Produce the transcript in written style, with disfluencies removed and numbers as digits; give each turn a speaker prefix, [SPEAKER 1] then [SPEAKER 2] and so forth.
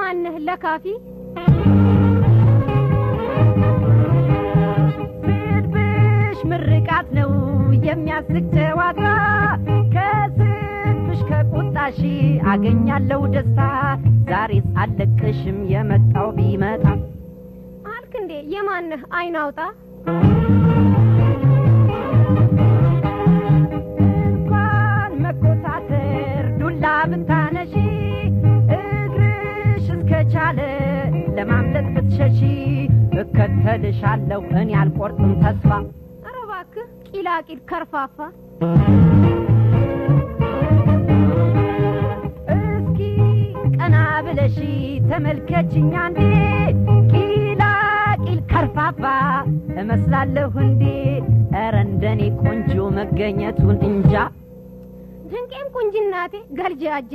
[SPEAKER 1] የማንህ ለካፊ
[SPEAKER 2] ስድብሽ ምርቃት ነው የሚያስቅ ጨዋታ ከስድብሽ ከቁጣሽ አገኛለሁ ደስታ ዛሬስ አለቅሽም የመጣው ቢመጣ
[SPEAKER 1] አልክ እንዴ የማንህ አይን አውጣ
[SPEAKER 2] እንኳን መቆጣጠር ዱላ ብታነሺ እግርሽ እስከቻለ ለማምለጥ ብትሸሺ እከተልሻለሁ እኔ አልቆርጥም ተስፋ
[SPEAKER 1] ኧረ እባክህ ቂላቂል ከርፋፋ
[SPEAKER 2] እስኪ ቀና ብለሽ ተመልከችኝ አንዴ ቂላቂል ከርፋፋ እመስላለሁ እንዴ ኧረ እንደኔ ቆንጆ መገኘቱን እንጃ
[SPEAKER 1] ድንቄም ቁንጅናቴ ገልጃጃ